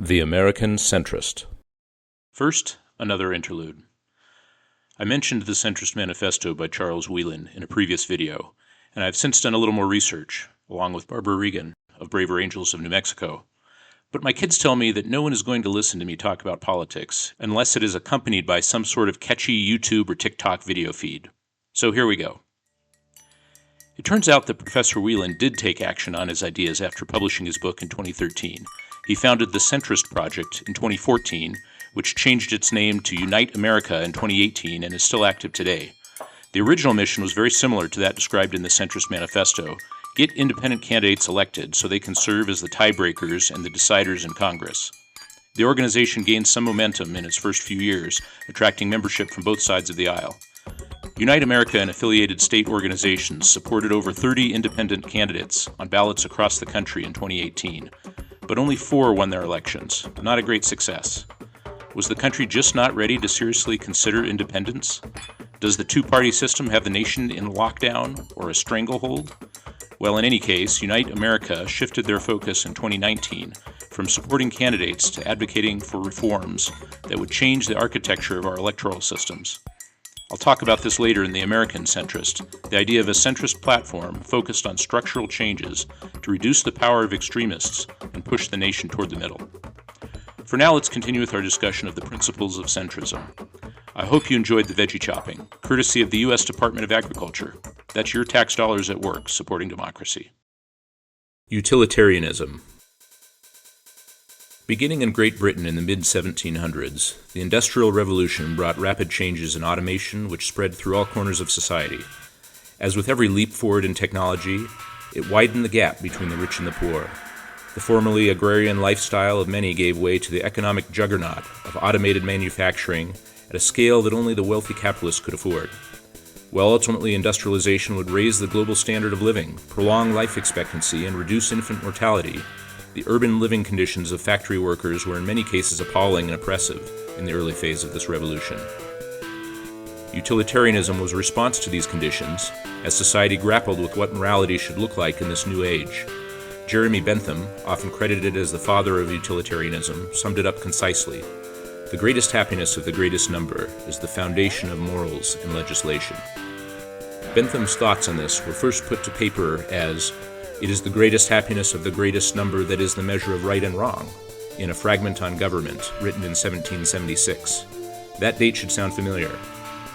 The American Centrist. First, another interlude. I mentioned the Centrist Manifesto by Charles Whelan in a previous video, and I've since done a little more research, along with Barbara Regan of Braver Angels of New Mexico. But my kids tell me that no one is going to listen to me talk about politics unless it is accompanied by some sort of catchy YouTube or TikTok video feed. So here we go. It turns out that Professor Whelan did take action on his ideas after publishing his book in 2013. He founded the Centrist Project in 2014, which changed its name to Unite America in 2018 and is still active today. The original mission was very similar to that described in the Centrist Manifesto: get independent candidates elected so they can serve as the tiebreakers and the deciders in Congress. The organization gained some momentum in its first few years, attracting membership from both sides of the aisle. Unite America and affiliated state organizations supported over 30 independent candidates on ballots across the country in 2018, but only 4 won their elections. Not a great success. Was the country just not ready to seriously consider independence? Does the two-party system have the nation in lockdown or a stranglehold? Well, in any case, Unite America shifted their focus in 2019 from supporting candidates to advocating for reforms that would change the architecture of our electoral systems. I'll talk about this later in The American Centrist, the idea of a centrist platform focused on structural changes to reduce the power of extremists and push the nation toward the middle. For now, let's continue with our discussion of the principles of centrism. I hope you enjoyed the veggie chopping, courtesy of the U.S. Department of Agriculture. That's your tax dollars at work supporting democracy. Utilitarianism. Beginning in Great Britain in the mid-1700s, the Industrial Revolution brought rapid changes in automation which spread through all corners of society. As with every leap forward in technology, it widened the gap between the rich and the poor. The formerly agrarian lifestyle of many gave way to the economic juggernaut of automated manufacturing at a scale that only the wealthy capitalists could afford. While ultimately industrialization would raise the global standard of living, prolong life expectancy, and reduce infant mortality, the urban living conditions of factory workers were in many cases appalling and oppressive in the early phase of this revolution. Utilitarianism was a response to these conditions as society grappled with what morality should look like in this new age. Jeremy Bentham, often credited as the father of utilitarianism, summed it up concisely: the greatest happiness of the greatest number is the foundation of morals and legislation. Bentham's thoughts on this were first put to paper as "it is the greatest happiness of the greatest number that is the measure of right and wrong," in a fragment on government written in 1776. That date should sound familiar.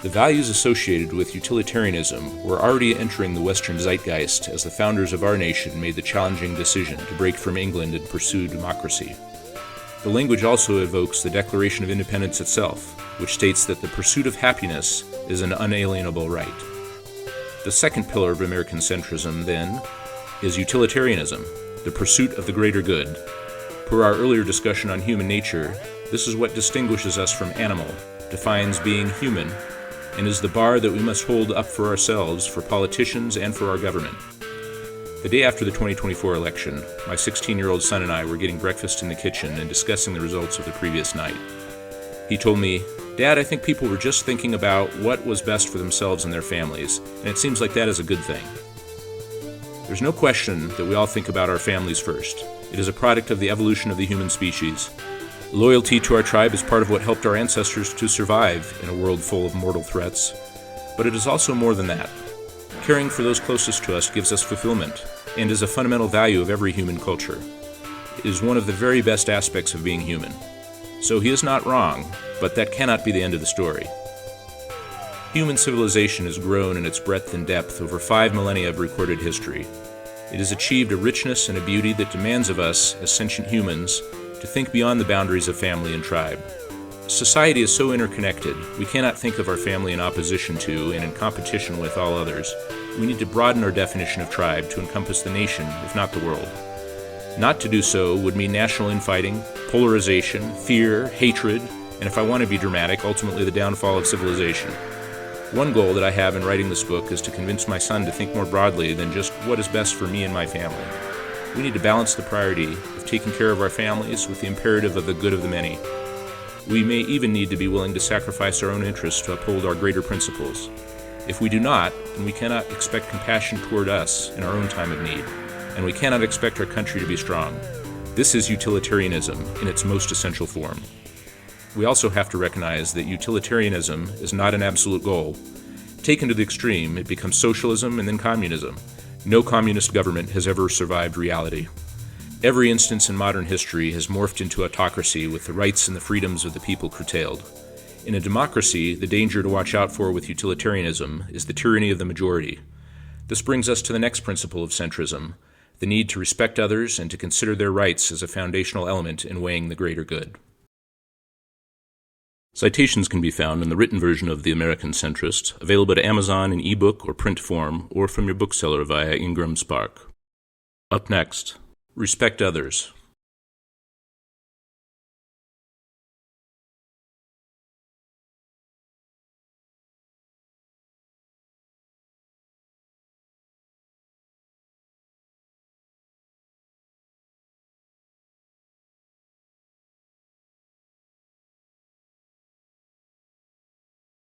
The values associated with utilitarianism were already entering the Western zeitgeist as the founders of our nation made the challenging decision to break from England and pursue democracy. The language also evokes the Declaration of Independence itself, which states that the pursuit of happiness is an unalienable right. The second pillar of American centrism, then, is utilitarianism, the pursuit of the greater good. Per our earlier discussion on human nature, this is what distinguishes us from animal, defines being human, and is the bar that we must hold up for ourselves, for politicians, and for our government. The day after the 2024 election, my 16-year-old son and I were getting breakfast in the kitchen and discussing the results of the previous night. He told me, "Dad, I think people were just thinking about what was best for themselves and their families, and it seems like that is a good thing." There's no question that we all think about our families first. It is a product of the evolution of the human species. Loyalty to our tribe is part of what helped our ancestors to survive in a world full of mortal threats. But it is also more than that. Caring for those closest to us gives us fulfillment and is a fundamental value of every human culture. It is one of the very best aspects of being human. So he is not wrong, but that cannot be the end of the story. Human civilization has grown in its breadth and depth over 5 millennia of recorded history. It has achieved a richness and a beauty that demands of us, as sentient humans, to think beyond the boundaries of family and tribe. Society is so interconnected, we cannot think of our family in opposition to and in competition with all others. We need to broaden our definition of tribe to encompass the nation, if not the world. Not to do so would mean national infighting, polarization, fear, hatred, and if I want to be dramatic, ultimately the downfall of civilization. One goal that I have in writing this book is to convince my son to think more broadly than just what is best for me and my family. We need to balance the priority of taking care of our families with the imperative of the good of the many. We may even need to be willing to sacrifice our own interests to uphold our greater principles. If we do not, then we cannot expect compassion toward us in our own time of need, and we cannot expect our country to be strong. This is utilitarianism in its most essential form. We also have to recognize that utilitarianism is not an absolute goal. Taken to the extreme, it becomes socialism and then communism. No communist government has ever survived reality. Every instance in modern history has morphed into autocracy with the rights and the freedoms of the people curtailed. In a democracy, the danger to watch out for with utilitarianism is the tyranny of the majority. This brings us to the next principle of centrism, the need to respect others and to consider their rights as a foundational element in weighing the greater good. Citations can be found in the written version of The American Centrist, available at Amazon in ebook or print form, or from your bookseller via Ingram Spark. Up next, respect others.